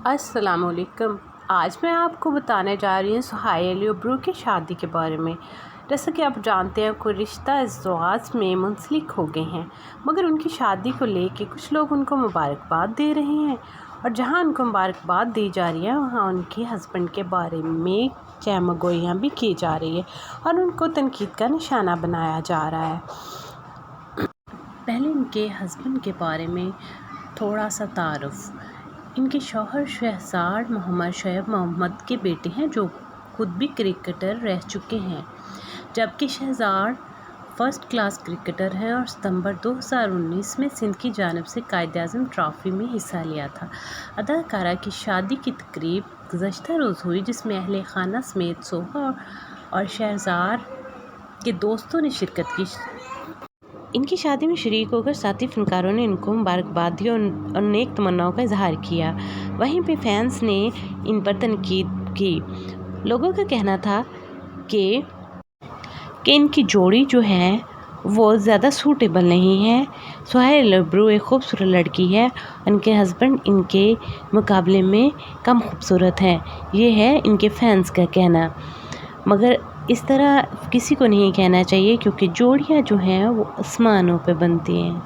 السلام علیکم۔ آج میں آپ کو بتانے جا رہی ہوں سہیل ابرو کی شادی کے بارے میں۔ جیسا کہ آپ جانتے ہیں کوئی رشتہ ازدواج میں منسلک ہو گئے ہیں، مگر ان کی شادی کو لے کے کچھ لوگ ان کو مبارکباد دے رہے ہیں، اور جہاں ان کو مبارکباد دی جا رہی ہے وہاں ان کے ہسبینڈ کے بارے میں چہمہ گوئیاں بھی کی جا رہی ہے اور ان کو تنقید کا نشانہ بنایا جا رہا ہے۔ پہلے ان کے ہسبینڈ کے بارے میں تھوڑا سا تعارف۔ ان کے شوہر شہزاد محمد شعیب محمد کے بیٹے ہیں جو خود بھی کرکٹر رہ چکے ہیں، جبکہ شہزاد فرسٹ کلاس کرکٹر ہیں اور ستمبر 2019 میں سندھ کی جانب سے قائد اعظم ٹرافی میں حصہ لیا تھا۔ اداکارہ کی شادی کی تقریب گزشتہ روز ہوئی، جس میں اہل خانہ سمیت سوہا اور شہزاد کے دوستوں نے شرکت کی۔ ان کی شادی میں شریک ہو کر ساتھی فنکاروں نے ان کو مبارکباد دی اور نیک تمناؤں کا اظہار کیا۔ وہیں پہ فینس نے ان پر تنقید کی۔ لوگوں کا کہنا تھا کہ ان کی جوڑی جو ہے وہ زیادہ سوٹیبل نہیں ہے۔ سہیل ابرو ایک خوبصورت لڑکی ہے، ان کے ہسبینڈ ان کے مقابلے میں کم خوبصورت ہیں، یہ ہے ان کے فینس کا کہنا۔ مگر اس طرح کسی کو نہیں کہنا چاہیے، کیونکہ جوڑیاں جو ہیں وہ آسمانوں پہ بنتی ہیں۔